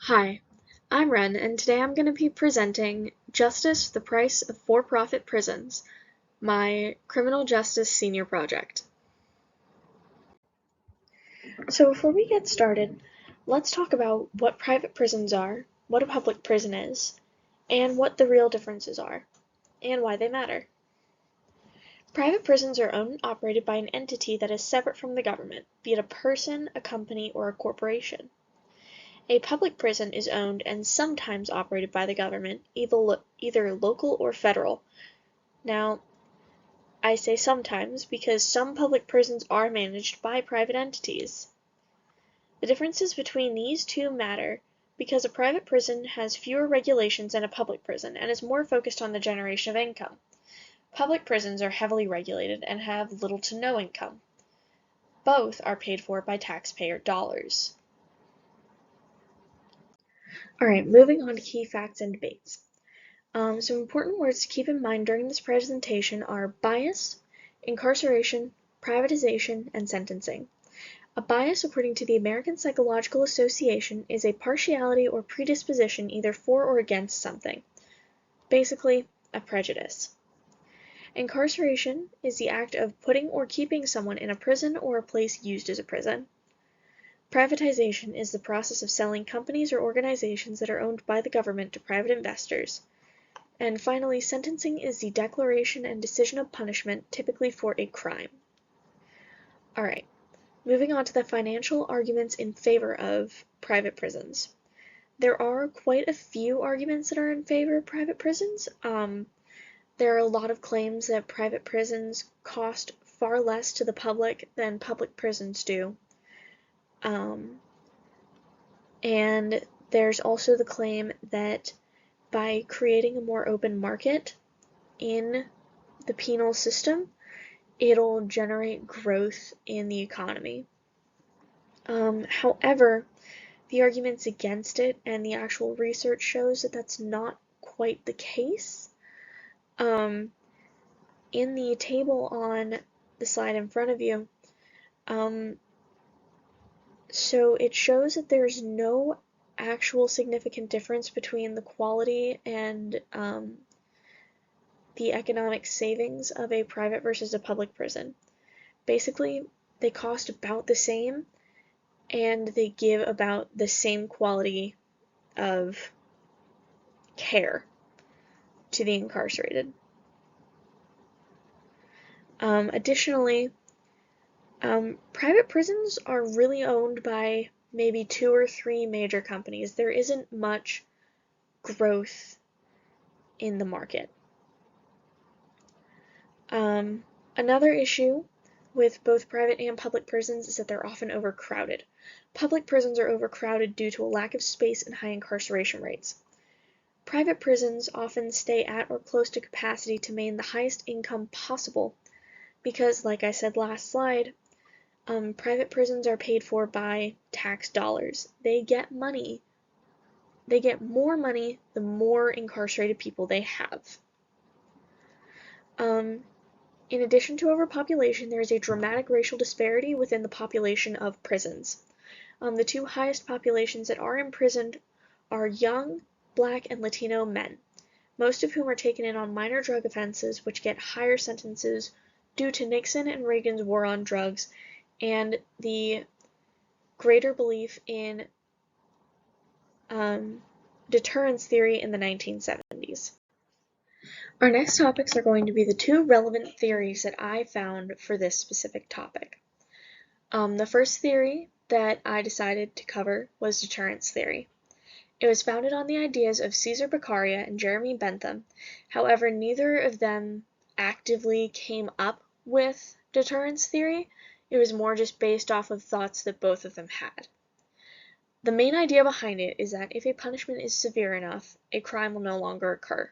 Hi, I'm Ren, and today I'm going to be presenting Justice, the Price of For-Profit Prisons, my criminal justice senior project. So before we get started, let's talk about what private prisons are, what a public prison is, and what the real differences are, and why they matter. Private prisons are owned and operated by an entity that is separate from the government, be it a person, a company, or a corporation. A public prison is owned and sometimes operated by the government, either local or federal. Now, I say sometimes because some public prisons are managed by private entities. The differences between these two matter because a private prison has fewer regulations than a public prison and is more focused on the generation of income. Public prisons are heavily regulated and have little to no income. Both are paid for by taxpayer dollars. Alright, moving on to key facts and debates. Some important words to keep in mind during this presentation are bias, incarceration, privatization, and sentencing. A bias, according to the American Psychological Association, is a partiality or predisposition either for or against something. Basically, a prejudice. Incarceration is the act of putting or keeping someone in a prison or a place used as a prison. Privatization is the process of selling companies or organizations that are owned by the government to private investors. And finally, sentencing is the declaration and decision of punishment, typically for a crime. Alright, moving on to the financial arguments in favor of private prisons. There are quite a few arguments that are in favor of private prisons. There are a lot of claims that private prisons cost far less to the public than public prisons do. And there's also the claim that by creating a more open market in the penal system, it'll generate growth in the economy. However, the arguments against it and the actual research shows that that's not quite the case. In the table on the slide in front of you, so it shows that there's no actual significant difference between the quality and the economic savings of a private versus a public prison. Basically, they cost about the same and they give about the same quality of care to the incarcerated. Additionally, private prisons are really owned by maybe 2 or 3 major companies. There isn't much growth in the market. Another issue with both private and public prisons is that they're often overcrowded. Public prisons are overcrowded due to a lack of space and high incarceration rates. Private prisons often stay at or close to capacity to maintain the highest income possible because, like I said last slide, private prisons are paid for by tax dollars. They get money. They get more money the more incarcerated people they have. In addition to overpopulation, there is a dramatic racial disparity within the population of prisons. The 2 highest populations that are imprisoned are young, Black, and Latino men, most of whom are taken in on minor drug offenses which get higher sentences due to Nixon and Reagan's war on drugs and the greater belief in deterrence theory in the 1970s. Our next topics are going to be the 2 relevant theories that I found for this specific topic. The first theory that I decided to cover was deterrence theory. It was founded on the ideas of Cesar Beccaria and Jeremy Bentham. However, neither of them actively came up with deterrence theory. It was more just based off of thoughts that both of them had. The main idea behind it is that if a punishment is severe enough, a crime will no longer occur.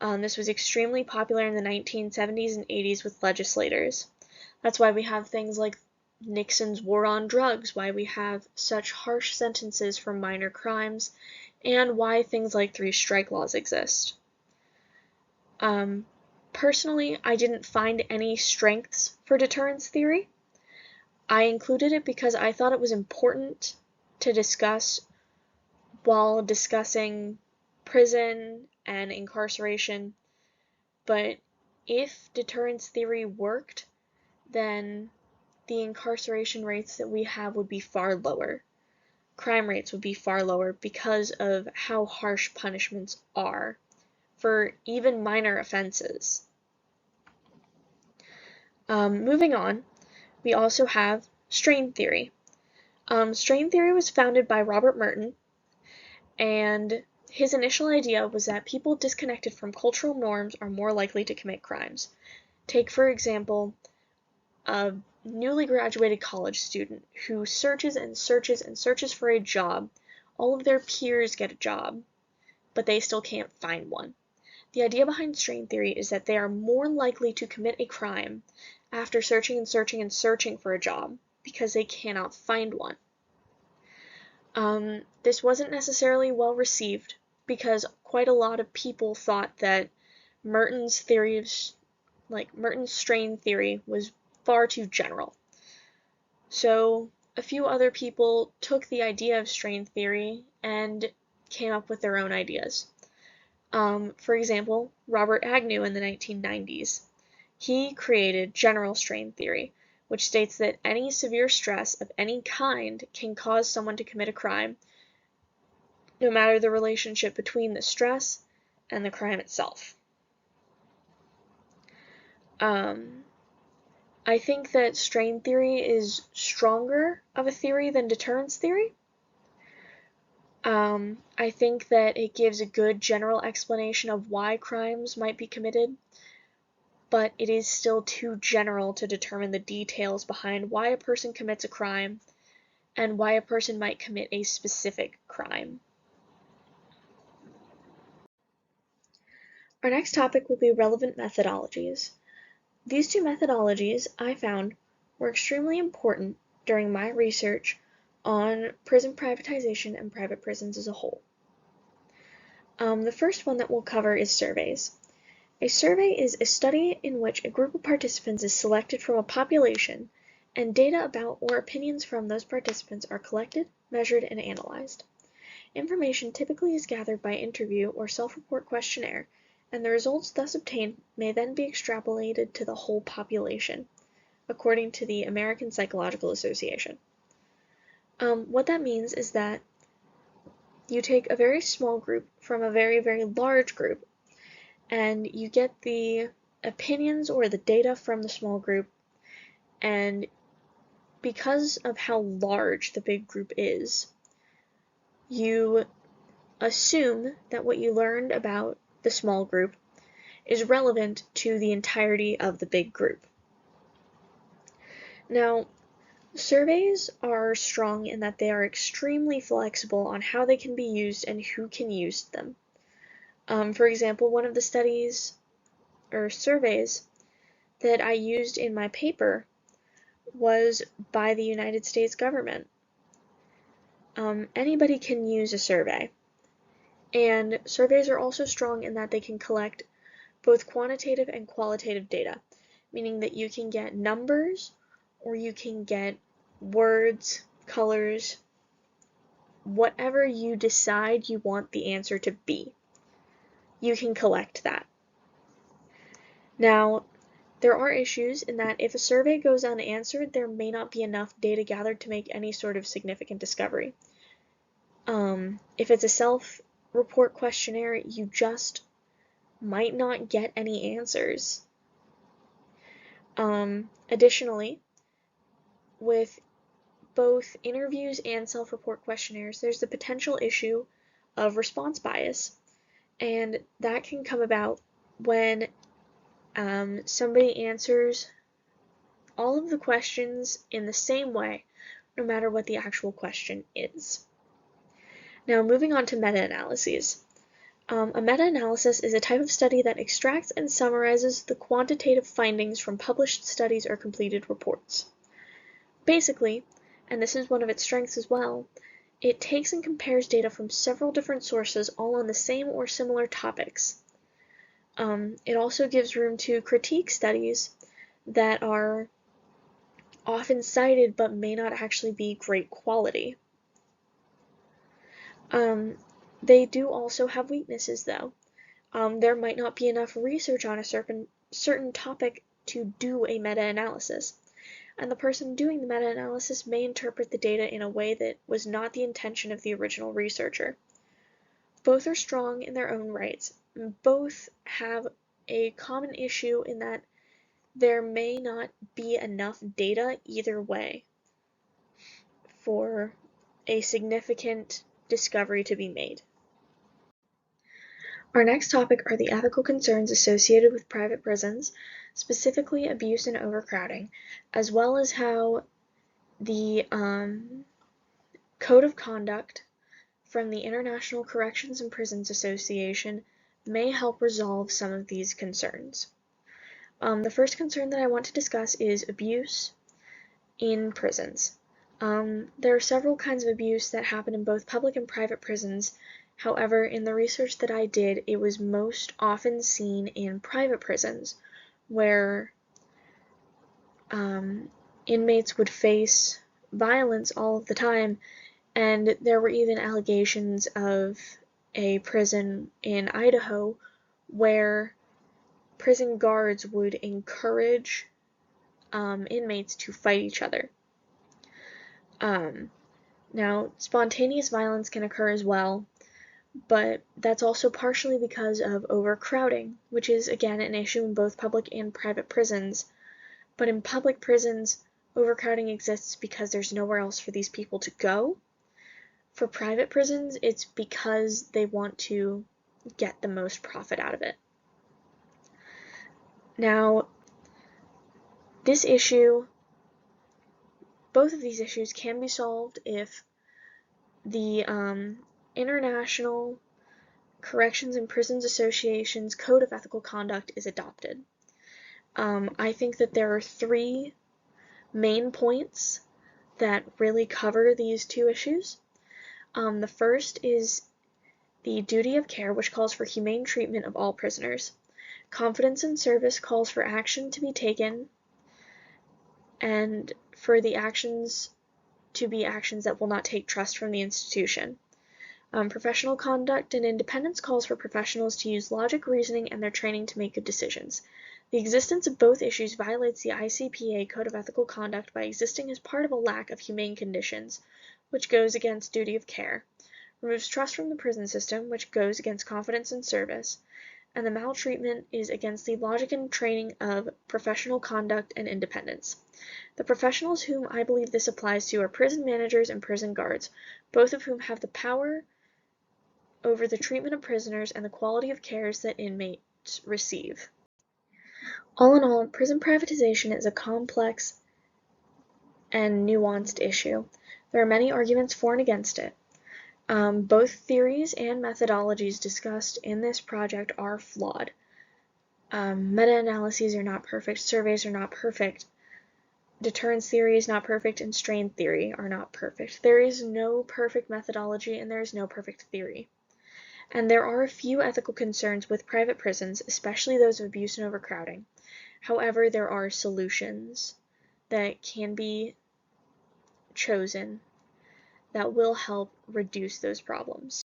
This was extremely popular in the 1970s and 80s with legislators. That's why we have things like Nixon's war on drugs, why we have such harsh sentences for minor crimes, and why things like 3 strike laws exist. Personally, I didn't find any strengths for deterrence theory. I included it because I thought it was important to discuss while discussing prison and incarceration, but if deterrence theory worked, then the incarceration rates that we have would be far lower. Crime rates would be far lower because of how harsh punishments are for even minor offenses. Moving on, we also have strain theory. Strain theory was founded by Robert Merton, and his initial idea was that people disconnected from cultural norms are more likely to commit crimes. Take, for example, a newly graduated college student who searches and searches and searches for a job. All of their peers get a job, but they still can't find one. The idea behind strain theory is that they are more likely to commit a crime after searching and searching and searching for a job because they cannot find one. This wasn't necessarily well received because quite a lot of people thought that Merton's strain theory was far too general. So a few other people took the idea of strain theory and came up with their own ideas. For example, Robert Agnew in the 1990s. He created general strain theory, which states that any severe stress of any kind can cause someone to commit a crime, no matter the relationship between the stress and the crime itself. I think that strain theory is stronger of a theory than deterrence theory. I think that it gives a good general explanation of why crimes might be committed, but it is still too general to determine the details behind why a person commits a crime and why a person might commit a specific crime. Our next topic will be relevant methodologies. These two methodologies I found were extremely important during my research on prison privatization and private prisons as a whole. The first one that we'll cover is surveys. A survey is a study in which a group of participants is selected from a population and data about or opinions from those participants are collected, measured, and analyzed. Information typically is gathered by interview or self-report questionnaire, and the results thus obtained may then be extrapolated to the whole population, according to the American Psychological Association. What that means is that you take a very small group from a very, very large group, and you get the opinions or the data from the small group, and because of how large the big group is, you assume that what you learned about the small group is relevant to the entirety of the big group. Now, surveys are strong in that they are extremely flexible on how they can be used and who can use them. For example, one of the studies or surveys that I used in my paper was by the United States government. Anybody can use a survey, and surveys are also strong in that they can collect both quantitative and qualitative data, meaning that you can get numbers or you can get words, colors, whatever you decide you want the answer to be. You can collect that. Now, there are issues in that if a survey goes unanswered, there may not be enough data gathered to make any sort of significant discovery. If it's a self-report questionnaire, you just might not get any answers. Additionally, with both interviews and self-report questionnaires, there's the potential issue of response bias, and that can come about when somebody answers all of the questions in the same way, no matter what the actual question is. Now, moving on to meta-analyses. A meta-analysis is a type of study that extracts and summarizes the quantitative findings from published studies or completed reports. Basically, and this is one of its strengths as well, it takes and compares data from several different sources all on the same or similar topics. It also gives room to critique studies that are often cited but may not actually be great quality. They do also have weaknesses, though. There might not be enough research on a certain topic to do a meta-analysis, and the person doing the meta-analysis may interpret the data in a way that was not the intention of the original researcher. Both are strong in their own rights. Both have a common issue in that there may not be enough data either way for a significant discovery to be made. Our next topic are the ethical concerns associated with private prisons, specifically abuse and overcrowding, as well as how the Code of Conduct from the International Corrections and Prisons Association may help resolve some of these concerns. The first concern that I want to discuss is abuse in prisons. There are several kinds of abuse that happen in both public and private prisons. However, in the research that I did, it was most often seen in private prisons, where inmates would face violence all of the time, and there were even allegations of a prison in Idaho where prison guards would encourage inmates to fight each other. Now, spontaneous violence can occur as well, but that's also partially because of overcrowding, which is again an issue in both public and private prisons. But in public prisons, overcrowding exists because there's nowhere else for these people to go. For private prisons, it's because they want to get the most profit out of it. Now, this issue, both of these issues can be solved if the International Corrections and Prisons Association's Code of Ethical Conduct is adopted. I think that there are three main points that really cover these two issues. The first is the duty of care, which calls for humane treatment of all prisoners. Confidence in service calls for action to be taken and for the actions to be actions that will not take trust from the institution. Professional conduct and independence calls for professionals to use logic, reasoning, and their training to make good decisions. The existence of both issues violates the ICPA Code of Ethical Conduct by existing as part of a lack of humane conditions, which goes against duty of care, removes trust from the prison system, which goes against confidence in service, and the maltreatment is against the logic and training of professional conduct and independence. The professionals whom I believe this applies to are prison managers and prison guards, both of whom have the power over the treatment of prisoners and the quality of cares that inmates receive. All in all, prison privatization is a complex and nuanced issue. There are many arguments for and against it. Both theories and methodologies discussed in this project are flawed. Meta-analyses are not perfect, surveys are not perfect, deterrence theory is not perfect, and strain theory are not perfect. There is no perfect methodology and there is no perfect theory. And there are a few ethical concerns with private prisons, especially those of abuse and overcrowding. However, there are solutions that can be chosen that will help reduce those problems.